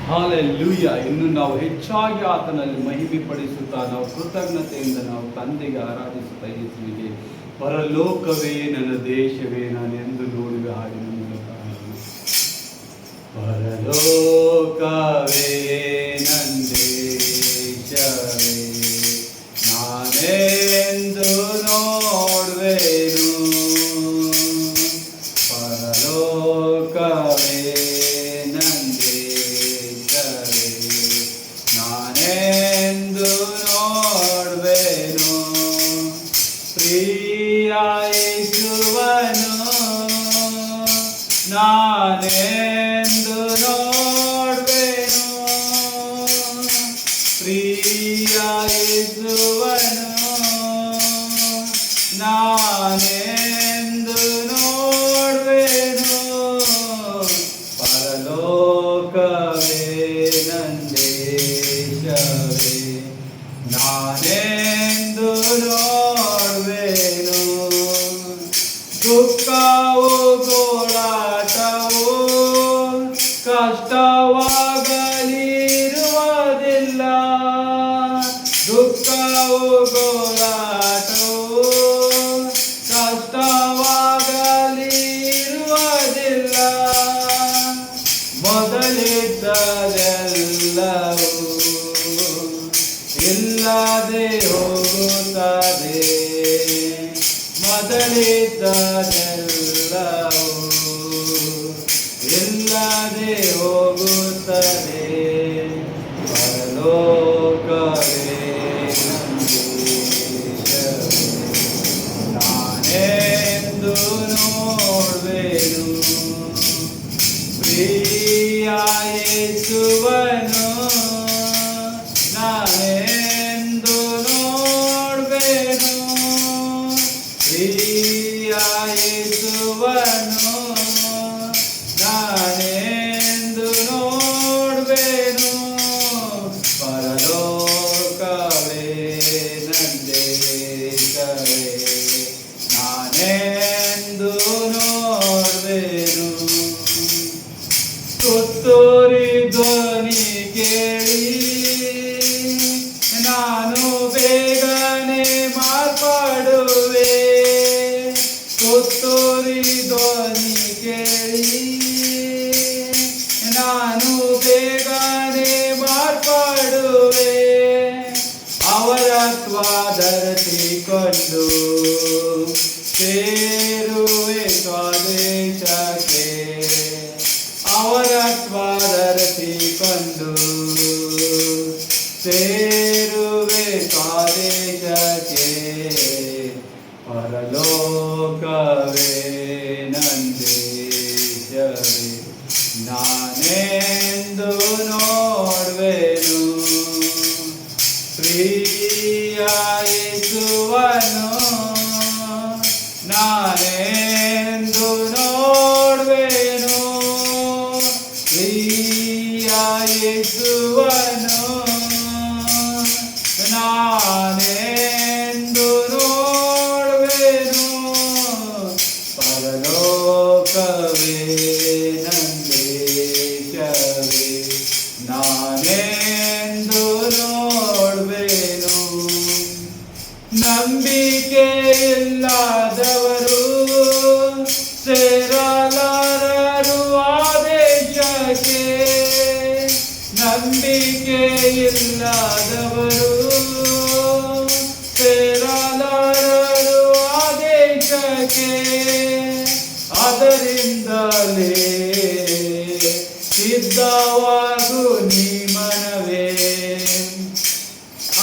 Hallelujah. ಇನ್ನು ನಾವು ಹೆಚ್ಚಾಗಿ ಆತನಲ್ಲಿ ಮಹಿಮೆ ಪಡಿಸುತ್ತಾ ನಾವು ಕೃತಜ್ಞತೆಯಿಂದ ನಾವು ತಂದೆಗೆ ಆರಾಧಿಸುತ್ತಾ ಯೇಸುವಿಗೆ ಪರಲೋಕವೇ ನನ್ನ ದೇಶವೇ ನಾನು ಎಂದು ನೋಡುವೆ ಹಾಡಿನ ಮೂಲಕ ಪರಲೋಕವೇ ನನ್ನ ದೇಶವೇ ನಾನೆಂದು ನೋಡುವೆನು. ಪರಲೋಕವೇ ನಾನೆಂದು ನೋಡುವೆನು. ಪ್ರಿಯ ಯೇಸುವನು ನಾನೆಂದು ನೋಡುವೆನು. ಪ್ರಿಯ ಯೇಸುವನು ನಾನೆಂದು ನೋಡುವೆನು. ಪರಲೋಕವೇ ನನ್ನ ದೇಶವೇ ನಾನೆಂದು ನೋಡುವೆನು. ದುಃಖವು ಗೋಳಾಟವು ಕಷ್ಟವಾಗಲಿರುವುದಿಲ್ಲ. ದುಃಖವು ಗೋಳಾಟವು ಕಷ್ಟವಾಗಲಿರುವುದಿಲ್ಲ. ಮೊದಲಿದ್ದದೆಲ್ಲವೂ ಇಲ್ಲದೆ ಹೋಗುತ್ತದೆ. ಮೊದಲಿದ್ದದೆಲ್ಲವೂ ಇಲ್ಲದೆ ಹೋಗುತ್ತದೆ. ಪರಲೋಕವೇ ನನ್ನ ದೇಶವೇ ನಾನೆಂದು ನೋಡುವೆನು. ಪ್ರಿಯ ಯೇಸುವನು ನಾನೆಂದು ನೋಡುವೆನು. ಪ್ರಿಯ ಯೇಸುವನು ನಾನೆಂದು ನೋಡುವೆನು. ಪರಲೋಕವೇ ನನ್ನ ದೇಶವೇ ನಾನೆಂದು ನೋಡುವೆನು. ತುತ್ತೂರಿ ಧ್ವನಿ ಕೇಳಿ ನಾನು ಬೇಗನೆ ಮಾರ್ಪಡುವೆ. ತುತ್ತೂರಿ ಧ್ವನಿ ಕೇಳಿ ನಾನು ಬೇಗನೆ ಮಾರ್ಪಡುವೆ. ಅವರ ತ್ವಾಧರಿಸಿಕೊಂಡು ಸೇರುವೆ ಸ್ವದೇಶಕ್ಕೆ. ಅವರ ತ್ವಾಧರಿಸಿಕೊಂಡು ಸೇರುವೆ ಸ್ವದೇಶಕ್ಕೆ. ಪರಲೋಕವೇ ನನ್ನ ದೇಶವೇ ನಾನೆಂದು ನೋಡುವೆನು. ಪ್ರಿಯ ಯೇಸುವನು ನಾನೆಂದು ನೋಡುವೆನು. ಪ್ರಿಯ ಯೇಸುವನು ನಾನೆಂದು ನೋಡುವೆನು. ಪರಲೋಕವೇ ನನ್ನ ದೇಶವೇ ನಾನೆಂದು ನೋಡುವೆನು. ನಂಬಿಕೆ ಇಲ್ಲದವರು ಸೇರಲಾರರು ಆ ದೇಶಕ್ಕೆ. ನಂಬಿಕೆ ಇಲ್ಲದವರು ಸೇರಲಾರರು ಆ ದೇಶಕ್ಕೆ. ಅದರಿಂದಲೇ ಸಿದ್ಧವಾಗು ನೀ ಮನವೇ.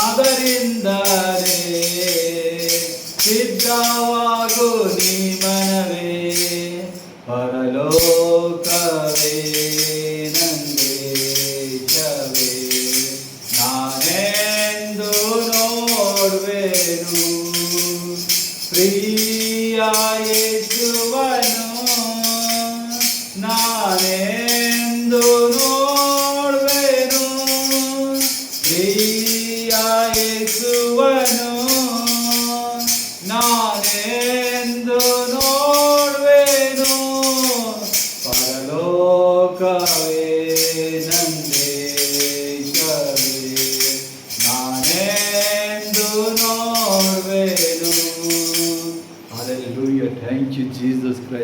ಅದರಿಂದಲೇ ಸಿದ್ಧವಾಗು ನೀ ಮನವೇ. ಪರಲೋಕವೇ ನನ್ನ ದೇಶವೇ ನಾನೆಂದು ನೋಡುವೆನು. ಪ್ರಿಯ ಯೇಸುವನು ನಾನೆಂದು ನೋಡುವೆನು. ಪ್ರಿಯ ಯೇಸುವನು ನಾನೆಂದು ನೋಡುವೆನು. ಪರಲೋಕವೇ ನನ್ನ ಥ್ಯಾಂಕ್ ಯು ಜೀಸಸ್ ಕ್ರೈಸ್ಟ್.